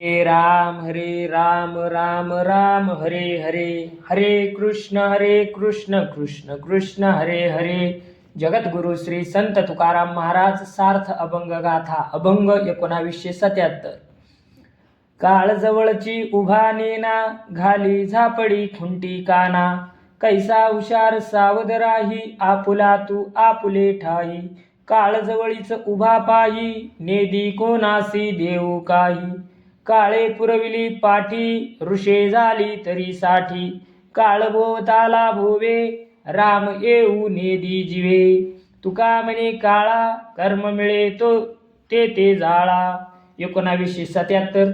हरे राम राम राम हरे हरे, हरे कृष्ण कृष्ण कृष्ण हरे हरे. जगद्गुरु श्री संत तुकाराम महाराज सार्थ अभंग गाथा अभंग 1977. काळ जवळची उभा नेना, घाली झापडी खुंटी काना. कैसा हुशार सावध राही, आपुला तू आपुले ठाई. काळ जवळीच उभा पाही, नेदी कोणासी देऊ काही. काळे पुरविली पाठी, ऋषे झाली तरी साठी. काळ भोवताला भोवे, राम येऊ नेदी जिवे. तुका म्हणे काळा, कर्म मिळे तो ते जाळा. 1977.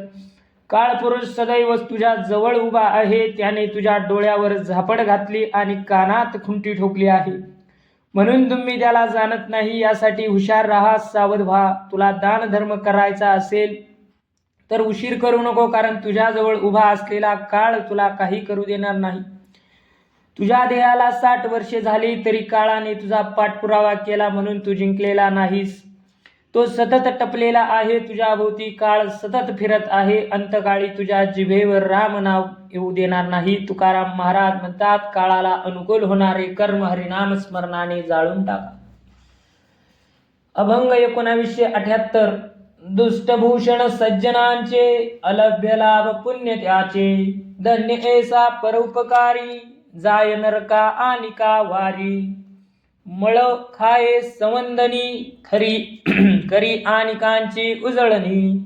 काळ पुरुष सदैव तुझ्या जवळ उभा आहे. त्याने तुझ्या डोळ्यावर झापड घातली आणि कानात खुंटी ठोकली आहे. म्हणून तुम्ही त्याला जाणत नाही. यासाठी हुशार राहा, सावध व्हा. तुला दान धर्म करायचा असेल तर उशीर करू नको, कारण तुझ्याजवळ उभा असलेला काळ तुला काही करू देणार नाही. तुझ्या देहाला 60 वर्षे झाली तरी काळाने तुझा पाठपुरावा केला म्हणून तू जिंकलेला नाहीस. तो सतत टपलेला आहे. तुझ्या भोवती काळ सतत फिरत आहे. अंतकाळी तुझ्या जिभेवर राम नाव येऊ देणार नाही. तुकाराम महाराज म्हणतात, काळाला अनुकूल होणारे कर्म हरिनाम स्मरणाने जाळून टाका. अभंग 1978. दुष्टभूषण सज्जनांचे, अलभ्य लाभ पुण्य त्याचे. धन्य ऐसा परोपकारी, जाय नरका आनिका वारी. मळ खाये संवंदनी, खरी करी आनिकांची उजळणी.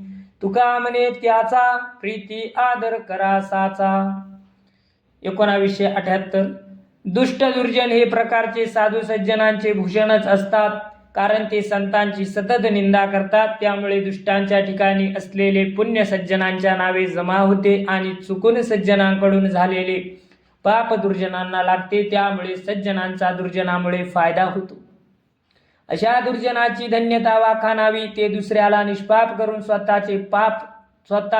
तुका म्हणे त्याचा, प्रीती आदर करा साचा. 1978. दुष्ट दुर्जन हे प्रकारचे साधू सज्जनांचे भूषणच असतात, कारण ते संतांची सतत निंदा करतात. त्यामुळे दुष्टांच्या ठिकाणी असलेले पुण्य सज्जनांच्या नावे जमा होते आणि चुकून सज्जनांकडून झालेले पाप दुर्जनांना लागते. त्यामुळे सज्जनांचा दुर्जनामुळे फायदा होतो. अशा दुर्जनाची धन्यता वाखाणावी. ते दुसऱ्याला निष्पाप करून स्वतः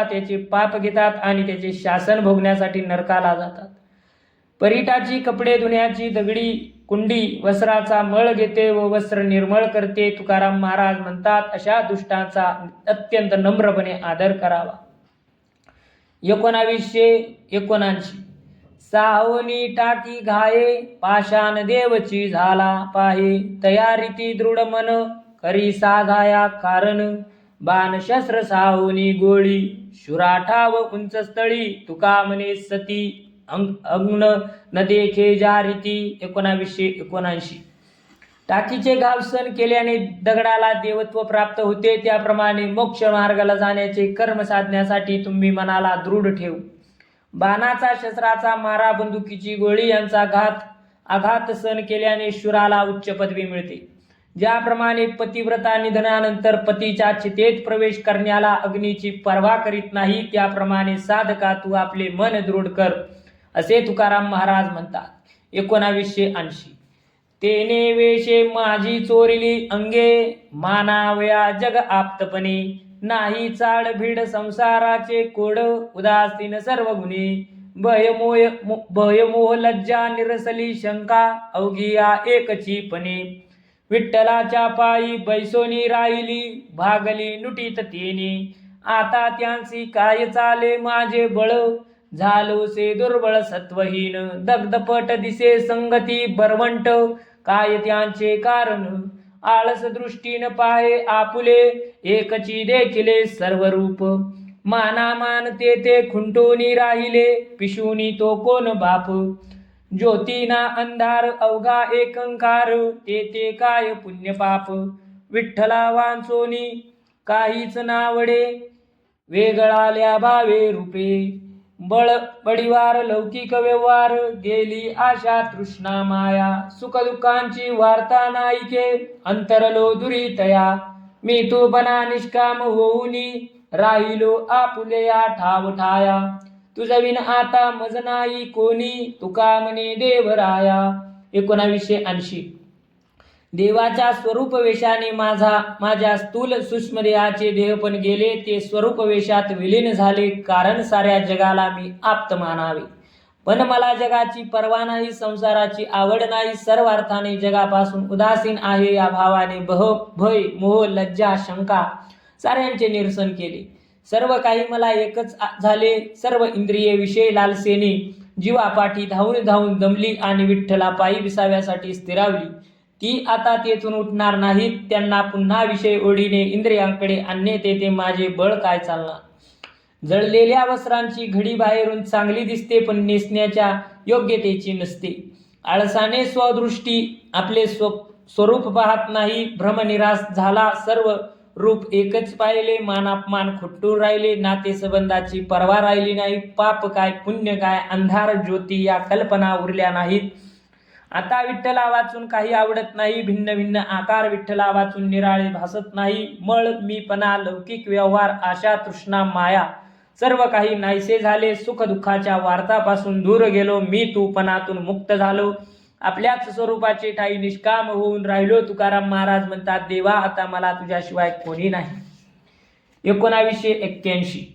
त्याचे पाप घेतात आणि त्याचे शासन भोगण्यासाठी नरकाला जातात. परीटाची कपडे धुण्याची दगडी कुंडी वस्त्राचा मळ घेते व वस्त्र निर्मळ करते. तुकाराम महाराज म्हणतात, अशा दुष्टांचा अत्यंत नम्रपणे आदर करावा. 1979. सावनी टाकी घाये, पाषाण देवची झाला पाहे. तयारीती दृढ मन, करी साधाया कारण. बाण शस्त्र सावनी गोळी, शुराठाव उंच स्थळी. तुका म्हणे सती, अग्न न देखे जारीती. 1979. टाकीचे घावसन केल्याने दगडाला देवत्व प्राप्त होते. त्याप्रमाणे मोक्ष मार्गाला जाण्याचे कर्म साधण्यासाठी तुम्ही मनाला दृढ ठेवू. बाणाचा शस्त्राचा मारा, बंदुकीची गोळी यांचा आघात सहन केल्याने शूराला उच्च पदवी मिळते. ज्याप्रमाणे पतिव्रता निधनानंतर पतीच्या चितेत प्रवेश करण्याला अग्नीची पर्वा करीत नाही, त्याप्रमाणे साधका तू आपले मन दृढ कर, असे तुकाराम महाराज म्हणतात. 1980. तेने वेशे माझी चोरिली अंगे, मानावया जग आप्तपणे. नाही चाड भीड संसाराचे कोड, उदासीन सर्व गुणे. भयमोह लज्जा निरसली शंका, अवघिया एकची पणे. विठ्ठलाच्या पायी बैसोनी राहिली, भागली नुटीत तेने. आता त्यांची काय चाले माझे बळ, झालोसे दुर्बळ सत्वहीन. दग्धपट दिसे संगती बरवंट, काय त्यांचे कारण. आळस दृष्टीन पाहे आपुले, एकची देखिले सर्व रूप. मानामान ते खुंटोनी राहिले, पिशुनी तो कोण बाप. ज्योतीना अंधार अवघा एकंकार, ते काय पुण्य पाप. विठ्ठला वांचोनी काहीच नावडे, वेगळाल्या भावे रूपे. बळीवार लौकिक व्यवहार, गेली आशा तृष्णा माया. सुखदुःखांची वार्ता नाईके, अंतरलो दुरितया. मी तू बना निष्काम होऊनी, राहिलो आपुलेया ठाव ठाया. तुझविन आता मज नाही कोणी, तुका म्हणे देवराया. 1980. देवाच्या स्वरूप वेशाने माझ्या स्थूल सूक्ष्म देहाचे देहपण गेले. ते स्वरूप वेशात विलीन झाले, कारण साऱ्या जगाला मी आप्त मानावे. पण मला जगाची पर्वा नाही, संसाराची आवड नाही. सर्व अर्थाने जगापासून उदासीन आहे. या भावाने भय मोह लज्जा शंका साऱ्यांचे निरसन केले. सर्व काही मला एकच झाले. सर्व इंद्रिये विषय लालसेने जीवापाठी धावून धावून दमली आणि विठ्ठला पायी विसाव्यासाठी स्थिरावली. ती आता तेथून उठणार नाहीत. त्यांना पुन्हा विषय ओढीने इंद्रियांकडे आणणे ते माझे बळ काय चालणार. जळलेल्या वस्त्रांची घडी बाहेरून चांगली दिसते, पण नेसण्याच्या योग्यतेची नसते. आळसाने स्वदृष्टी आपले स्वरूप पाहत नाही. भ्रमनिरास झाला. सर्व रूप एकच पाहिले. मानापमान खुट्टून राहिले. नातेसंबंधाची पर्वा राहिली नाही. पाप काय पुण्य काय, अंधार ज्योती या कल्पना उरल्या नाहीत. आता विठ्ठला वाचून काही आवडत नाही. भिन्न भिन्न आकार विठ्ठला वाचून निराळे भासत नाही. मळ मीपणा, लौकिक व्यवहार, आशा, तृष्णा, माया सर्व काही नाहीसे झाले. सुख दुःखाच्या वार्तापासून दूर गेलो. मी तूपणातून मुक्त झालो. आपल्याच स्वरूपाचे ठाई निष्काम होऊन राहिलो. तुकाराम महाराज म्हणतात, देवा आता मला तुझ्याशिवाय कोणी नाही. 1981.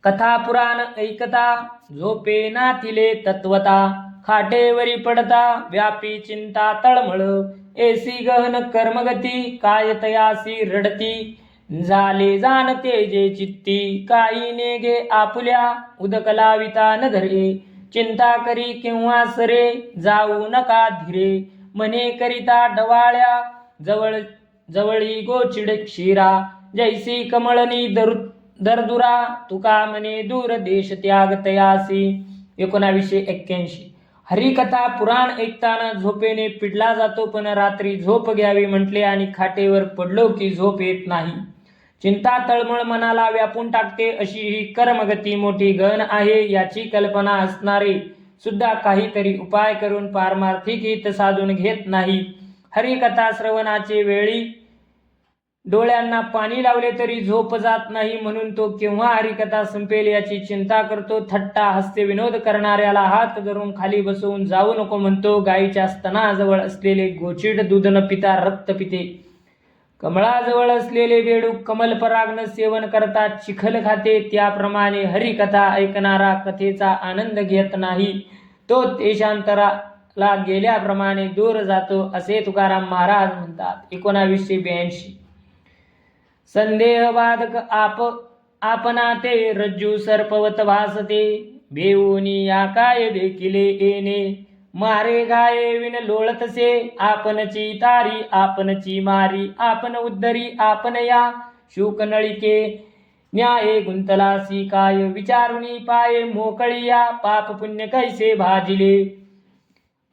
कथा पुराण ऐकता झोपेना तिले तत्वता. खाटेवरी पडता व्यापी चिंता तळमळ. ऐसी गहन कर्मगती काय तयासी रडती. झाले जाणते जे चित्ती काही नेगे आपुल्या. उदकलाविता न धरे चिंता करी केव्हा सरे. जाऊ नका धीरे मने करिता डवाळ्या. जवळी गोचिड क्षीरा जैसी कमळनी दरदुरा. तुका मने दूर देश त्याग तयासी. 1981. हरिकथा पुराण ऐकताना झोपेने पिडला जातो, पण रात्री झोप घ्यावी म्हटले आणि खाटेवर पडलो की झोप येत नाही. चिंता तळमळ मनाला व्यापून टाकते. अशी ही कर्मगती मोठी गहन आहे. याची कल्पना असणारे सुद्धा काहीतरी उपाय करून पारमार्थिक हित साधून घेत नाही. हरिकथा श्रवणाचे वेळी डोळ्यांना पाणी लावले तरी झोप जात नाही, म्हणून तो केव्हा हरिकथा संपेल याची चिंता करतो. थट्टा हास्य विनोद करणाऱ्याला हात धरून खाली बसवून जाऊ नको म्हणतो. गायीच्या स्तनाजवळ असलेले गोचिड दूध न पिता रक्त पिते. कमळाजवळ असलेले बेडूक कमलपरागनं सेवन करतात, चिखल खाते. त्याप्रमाणे हरिकथा ऐकणारा कथेचा आनंद घेत नाही. तो देशांतराला गेल्याप्रमाणे दूर जातो, असे तुकाराम महाराज म्हणतात. 1982. संदेहबाधक आपणा ते रज्जू सर्पवत भासते. भेऊनी या काय देखिले येणे. मारे गाये विन लोळतसे. आपणची तारी आपणची मारी. आपण उद्धरी आपण या. शूक नळिके न्याये गुंतलासी काय. विचारुनी पाये मोकळी या. पाप पुण्य कैसे भाजिले.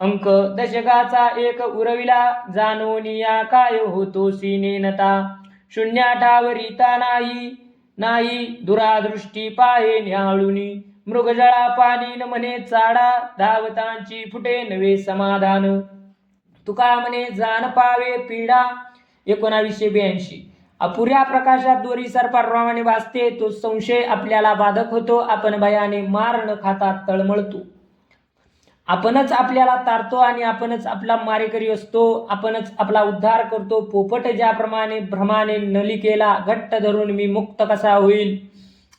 अंक दशकाचा एक उरविला. जाणोनी या काय होतो सीनेनता. शून्याठावरिता नाही दुरादृष्टी पाहे न्याळुनी. मृगजळा पाणी न म्हणे चाडा. धावतांची फुटे नवे समाधान. तुका म्हणे जाण पावे पीडा. 1982. अपुऱ्या प्रकाशात दोरी सर्पाप्रमाणे भासते. तो संशय आपल्याला बाधक होतो. आपण भयाने मार न खाता तळमळतो. आपणच आपल्याला तारतो आणि आपणच आपला मारेकरी असतो. आपणच आपला उद्धार करतो. पोपट ज्याप्रमाणे भ्रमाने नलिकेला घट्ट धरून मी मुक्त कसा होईल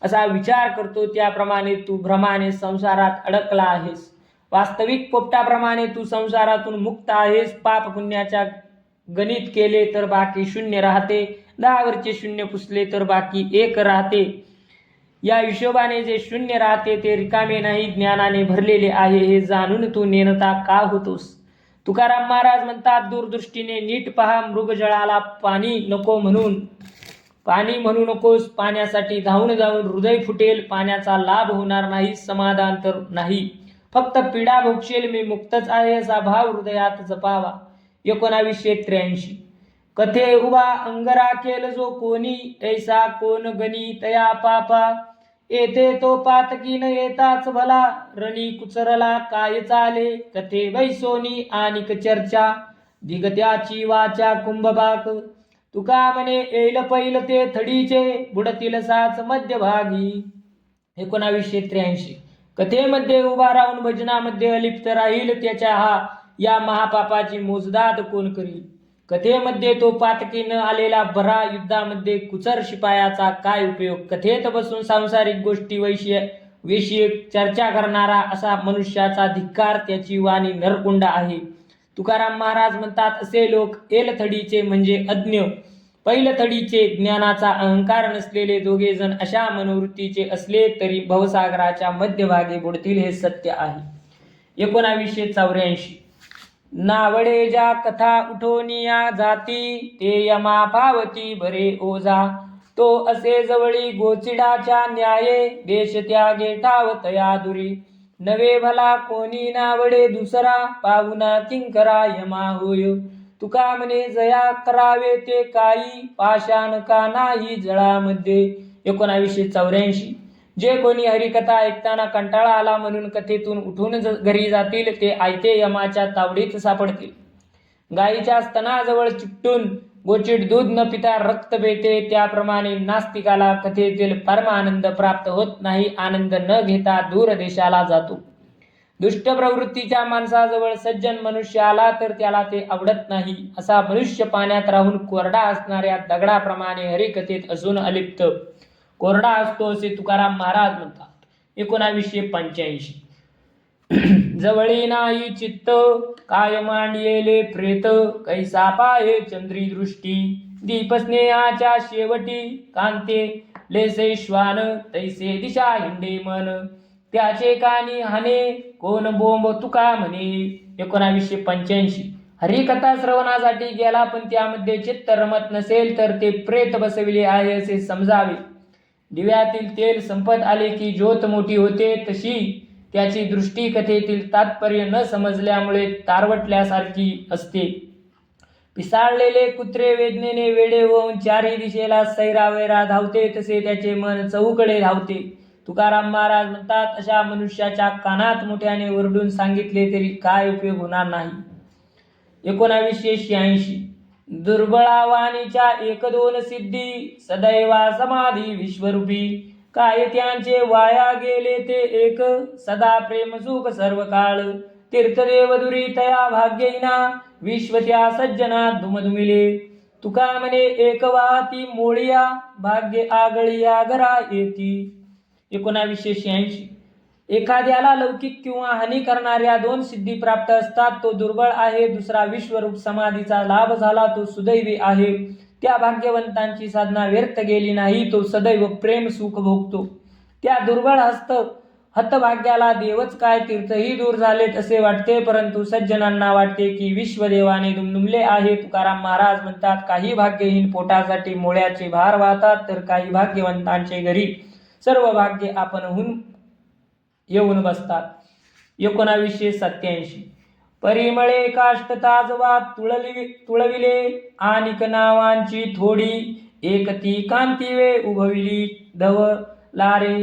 असा विचार करतो, त्याप्रमाणे तू भ्रमाने संसारात अडकला आहेस. वास्तविक पोपटाप्रमाणे तू संसारातून मुक्त आहेस. पाप पुण्याच्या गणित केले तर बाकी शून्य राहते. 10 वरचे शून्य पुसले तर बाकी 1 राहते. या हिशोबाने जे शून्य राहते ते रिकामे नाही, ज्ञानाने भरलेले आहे. हे जाणून तू नेनता का होतोस. तुकाराम महाराज म्हणतात, दूरदृष्टीने नीट पहा. मृगजळाला पाणी नको म्हणू नकोस. पाण्यासाठी धावून जाऊन हृदय फुटेल. पाण्याचा लाभ होणार नाही, समाधान तर नाही, फक्त पीडा भोगशील. मी मुक्तच आहे असा भाव हृदयात जपावा. 1983. कथे उभा अंगरा केल जो कोणी. ऐसा कोण गणी तया पापा. येथे तो पातकी न येताच भला. रणी कुचरला काय चाले. कथे बैसोनी आणिक चर्चा. दिगत्याची वाचा कुंभबाक. तुका म्हणे येईल पैल ते थडीचे. बुडतील साच मध्यभागी. 1983. कथेमध्ये उभा राहून भजनामध्ये अलिप्त राहील, त्याच्या या महापापाची मोजदाद कोण करील. कथेमध्ये तो पातकी न आलेला बरा. युद्धामध्ये कुचर शिपायाचा काय उपयोग. कथेत बसून सांसारिक गोष्टी विषयक चर्चा करणारा असा मनुष्याचा धिक्कार. त्याची वाणी नरकुंड आहे. तुकाराम महाराज म्हणतात, असे लोक एलथडीचे म्हणजे अज्ञ पैलथडीचे ज्ञानाचा अहंकार नसलेले दोघे जण अशा मनोवृत्तीचे असले तरी भवसागराच्या मध्यभागी बुडतील हे सत्य आहे. 1984 नावडे ज्या कथा उठोनिया जाती ते यमा पावती बरे ओझा तो असे जवळी गोचिडाच्या न्याये देश त्यागे ठावतया दुरी नवे भला कोणी नावडे दुसरा पाहुना किंकरा यमा होय तुका म्हणे जया करावे ते काही पाषाण का नाही जळामध्ये. 1984 जे कोणी हरिकथा ऐकताना कंटाळा आला म्हणून कथेतून उठून घरी जातील ते आयते यमाच्या तावडीत सापडतील. गायीच्या स्तनाजवळ चिकटून गोचिड दूध न पिता रक्त पेते त्याप्रमाणे नास्तिकाला कथेतील परमानंद प्राप्त होत नाही. आनंद न घेता दूर देशाला जातो. दुष्ट प्रवृत्तीच्या माणसाजवळ सज्जन मनुष्य आला तर त्याला ते आवडत नाही. असा मनुष्य पाण्यात राहून कोरडा असणाऱ्या दगडाप्रमाणे हरिकथेत असून अलिप्त कोरडा असतो असे तुकाराम महाराज म्हणतात. 1985 जवळी नाही चित्त काय मांडियेले प्रेत कैसा पाये चंद्री दृष्टी दीप स्नेहाच्या शेवटी कांते लेसे श्वान तैसे दिशा हिंडे मन त्याचे कानी हाने कोण बोंब तुका म्हणे. 1985 हरिकथा श्रवणासाठी गेला पण त्यामध्ये चित्त रमत नसेल तर ते प्रेत बसविले आहे असे समजावे. दिव्यातील तेल संपत आले की ज्योत मोठी होते तशी त्याची दृष्टी कथेतील तात्पर्य न समजल्यामुळे तारवटल्यासारखी असते. पिसाळलेले कुत्रे वेदनेने वेडे होऊन चारी दिशेला सैरावैरा धावते तसे त्याचे मन चहूकडे धावते. तुकाराम महाराज म्हणतात अशा मनुष्याच्या कानात मोठ्याने ओरडून सांगितले तरी काय उपयोग होणार नाही. 1986 दुर्बळावाणीच्या एक दोन सिद्धी सदैवा समाधी विश्वरूपी काय त्यांचे वाया गेले ते एक सदा प्रेम सुख सर्व काळ तीर्थदेव दुरी तया भाग्यहीना विश्व त्या सज्जना दुमदुमिले तुका म्हणे एक वाहती मोळिया भाग्य आगळिया घरा येती. 1986 एखाद्याला लौकिक किंवा हानी करणाऱ्या दोन सिद्धी प्राप्त असतात. तो दुर्बळ आहे. दुसरा विश्वरूप समाधीचा लाभ झाला तो सुदैवी आहे. त्या भाग्यवंतांची साधना व्यर्थ गेली नाही. तो सदैव प्रेम सुख भोगतो. त्या दुर्बळ हतभाग्याला देवच काय तीर्थही दूर झालेत असे वाटते परंतु सज्जनांना वाटते की विश्वदेवाने दुमदुमले आहे. तुकाराम महाराज म्हणतात काही भाग्यहीन पोटासाठी मोळ्याचे भार वाहतात तर काही भाग्यवंतांचे घरी सर्व भाग्य आपणहून येऊन बसतात. 1987 परिमळे काष्ट ताजवा तुळविले आनिक नावांची थोडी एक ती कांतिवे उभविली धव लारे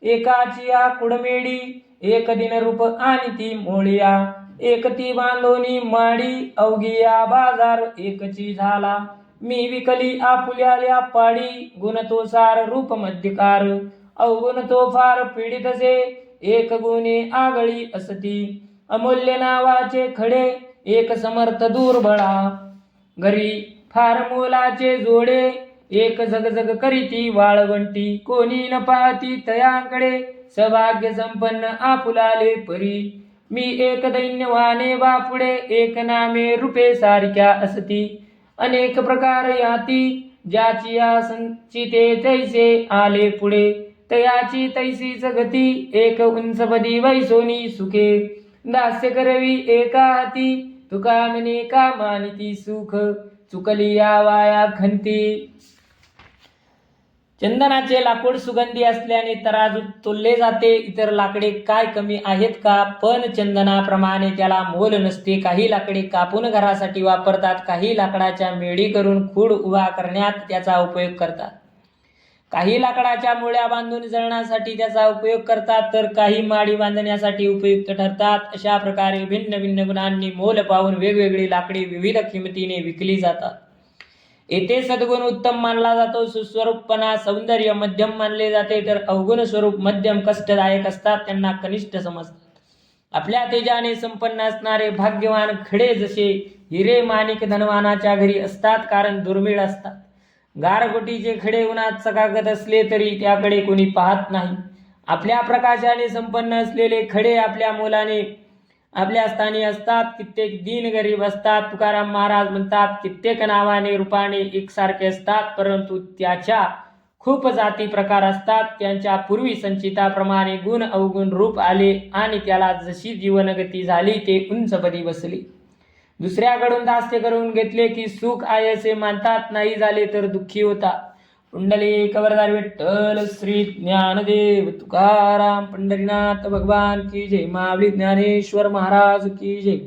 एकाची या कुडमेडी एक दिन रूप आणि ती मोळिया एक ती बांधोनी माडी अवघिया बाजार एकची झाला मी विकली आपुल्याल्या पाडी गुण तो सार रूप मध्यकार अवगुण तो फार पीडितसे एक गुणे आगळी असती अमूल्य नावाचे खडे एक समर्थ दुर्बळा घरी फार मोलाचे जोडे एक जगजग करीती वाळवंटी कोणी न पाहती तयाकडे सौभाग्य संपन्न आपुलाले परी मी एक दैन्यवाने बापुडे एक नामे रूपे सारख्या असती अनेक प्रकार याती ज्याची या संचिते तैसे आले पुढे तयाची तैसीच गती एक उंचपदी वैसोनी सुखे दास्य करवी एका हाती तुका म्हणे का मानिती सुख चुकली या वाया खंती. चंदनाचे लाकूड सुगंधी असल्याने तराजूत तोलले जाते. इतर लाकडे काय कमी आहेत का? पण चंदनाप्रमाणे त्याला मोल नसते. काही लाकडे कापून घरासाठी वापरतात. काही लाकडाच्या मेढी करून खूड उभा करण्यात त्याचा उपयोग करतात. काही लाकडाच्या मुळ्या बांधून जळणासाठी त्याचा उपयोग करतात तर काही माडी बांधण्यासाठी उपयुक्त ठरतात. अशा प्रकारे भिन्न भिन्न गुणांनी मोल पाहून वेगवेगळी लाकडी विविध किमतीने विकली जातात. येथे सद्गुण उत्तम मानला जातो. सुस्वरूपपणा सौंदर्य मध्यम मानले जाते तर अवगुण स्वरूप मध्यम कष्टदायक असतात त्यांना कनिष्ठ समजतात. आपल्या तेजाने संपन्न असणारे भाग्यवान खडे जसे हिरे माणिक धनवानाच्या घरी असतात कारण दुर्मिळ असतात. गारगोटीचे खडे उन्हात चकाकत असले तरी त्याकडे कोणी पाहत नाही. आपल्या प्रकाशाने संपन्न असलेले खडे आपल्या मोलाने आपल्या स्थानी असतात, कित्येक दीन गरीब असतात. तुकाराम महाराज म्हणतात, कित्येक नावाने रूपाने एकसारखे असतात, परंतु त्याच्या खूप जाती प्रकार असतात. त्यांच्या पूर्वी संचिताप्रमाणे गुण अवगुण रूप आले आणि त्याला जशी जीवनगती झाली ते उंचपदी बसली. दुसऱ्याकडून दास्य करून घेतले की सुख आहे असे मानतात, नाही झाले तर दुःखी होता. पुंडलिक वरदारी विठ्ठल श्री ज्ञानदेव तुकाराम पंढरीनाथ भगवान की जय. माऊली ज्ञानेश्वर महाराज की जय.